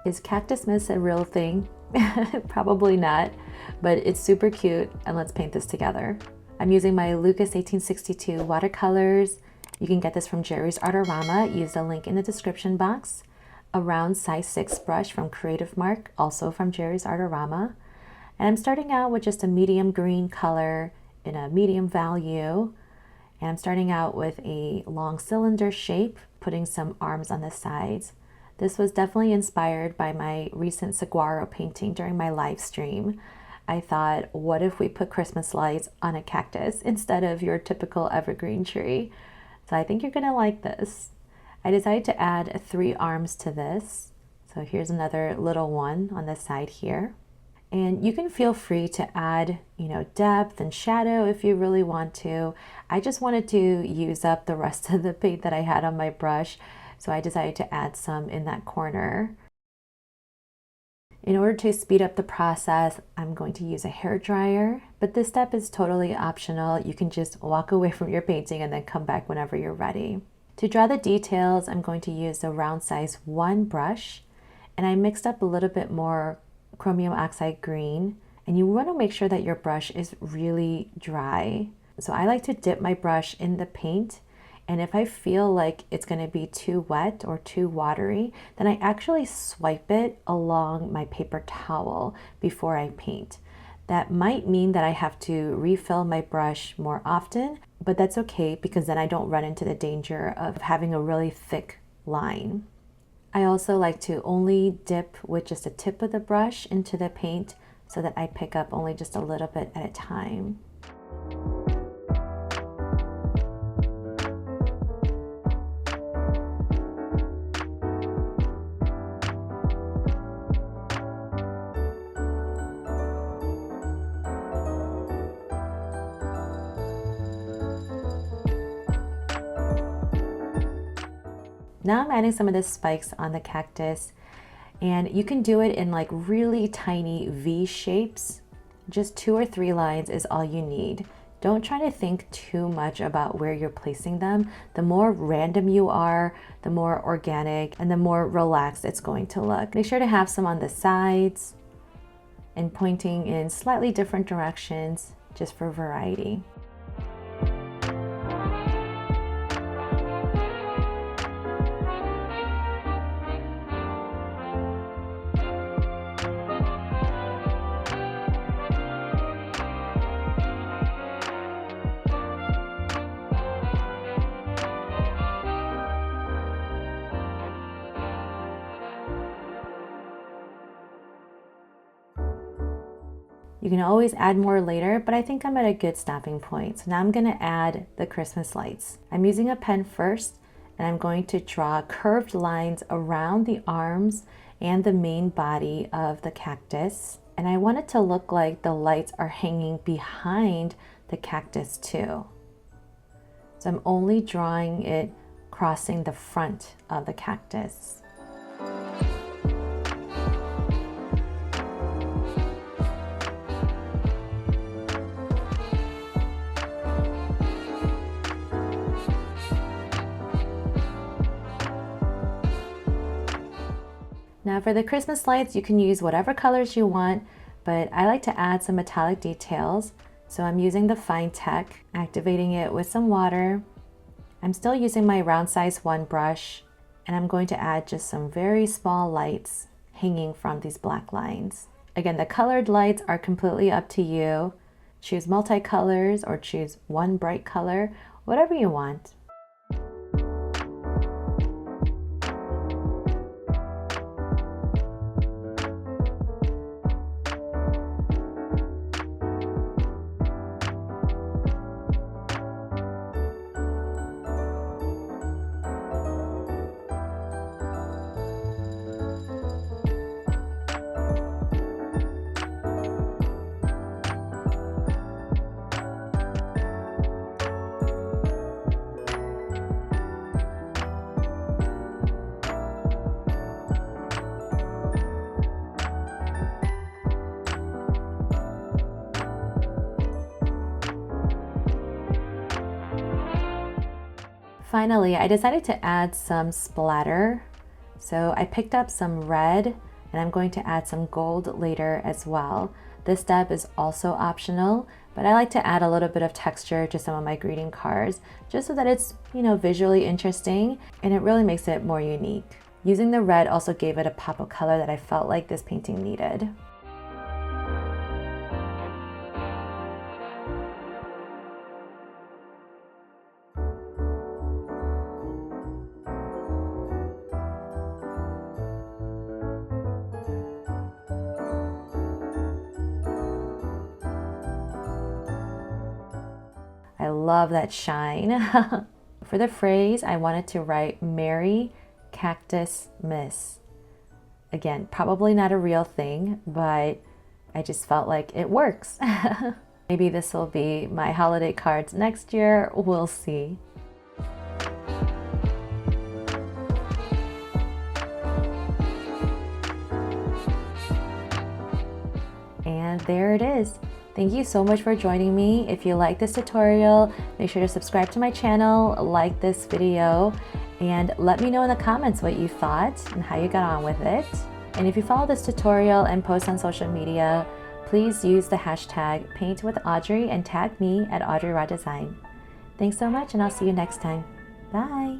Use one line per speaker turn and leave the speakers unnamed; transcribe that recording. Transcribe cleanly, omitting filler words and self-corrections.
Is Cactus-mas a real thing? Probably not, but it's super cute, and let's paint this together. I'm using my Lucas 1862 watercolors. You can get this from Jerry's Artorama. Use the link in the description box. A round size 6 brush from Creative Mark, also from Jerry's Artorama. And I'm starting out with just a medium green color in a medium value. And I'm starting out with a long cylinder shape, putting some arms on the sides. This was definitely inspired by my recent saguaro painting during my live stream. I thought, what if we put Christmas lights on a cactus instead of your typical evergreen tree? So I think you're gonna like this. I decided to add 3 arms to this. So here's another little one on the side here. And you can feel free to add, depth and shadow if you really want to. I just wanted to use up the rest of the paint that I had on my brush. So I decided to add some in that corner. In order to speed up the process, I'm going to use a hair dryer, but this step is totally optional. You can just walk away from your painting and then come back whenever you're ready. To draw the details, I'm going to use the round size 1 brush, and I mixed up a little bit more chromium oxide green, and you want to make sure that your brush is really dry. So I like to dip my brush in the paint, and if I feel like it's going to be too wet or too watery, then I actually swipe it along my paper towel before I paint. That might mean that I have to refill my brush more often, but that's okay because then I don't run into the danger of having a really thick line. I also like to only dip with just the tip of the brush into the paint so that I pick up only just a little bit at a time. Now I'm adding some of the spikes on the cactus, and you can do it in like really tiny V shapes. Just 2 or 3 lines is all you need. Don't try to think too much about where you're placing them. The more random you are, the more organic and the more relaxed it's going to look. Make sure to have some on the sides and pointing in slightly different directions just for variety. You can always add more later, but I think I'm at a good stopping point. So now I'm going to add the Christmas lights. I'm using a pen first, and I'm going to draw curved lines around the arms and the main body of the cactus. And I want it to look like the lights are hanging behind the cactus too. So I'm only drawing it crossing the front of the cactus. Now for the Christmas lights, you can use whatever colors you want, but I like to add some metallic details. So I'm using the Fine Tech, activating it with some water. I'm still using my round size 1 brush, and I'm going to add just some very small lights hanging from these black lines. Again, the colored lights are completely up to you. Choose multicolors or choose one bright color, whatever you want. Finally, I decided to add some splatter. So I picked up some red and I'm going to add some gold later as well. This step is also optional, but I like to add a little bit of texture to some of my greeting cards just so that it's, visually interesting, and it really makes it more unique. Using the red also gave it a pop of color that I felt like this painting needed. I love that shine. For the phrase, I wanted to write Merry Cactus-mas. Again, probably not a real thing, but I just felt like it works. Maybe this will be my holiday cards next year. We'll see. And there it is. Thank you so much for joining me. If you like this tutorial, make sure to subscribe to my channel, like this video, and let me know in the comments what you thought and how you got on with it. And if you follow this tutorial and post on social media, please use the hashtag #PaintWithAudrey and tag me at Audrey Raw Design. Thanks so much, and I'll see you next time. Bye.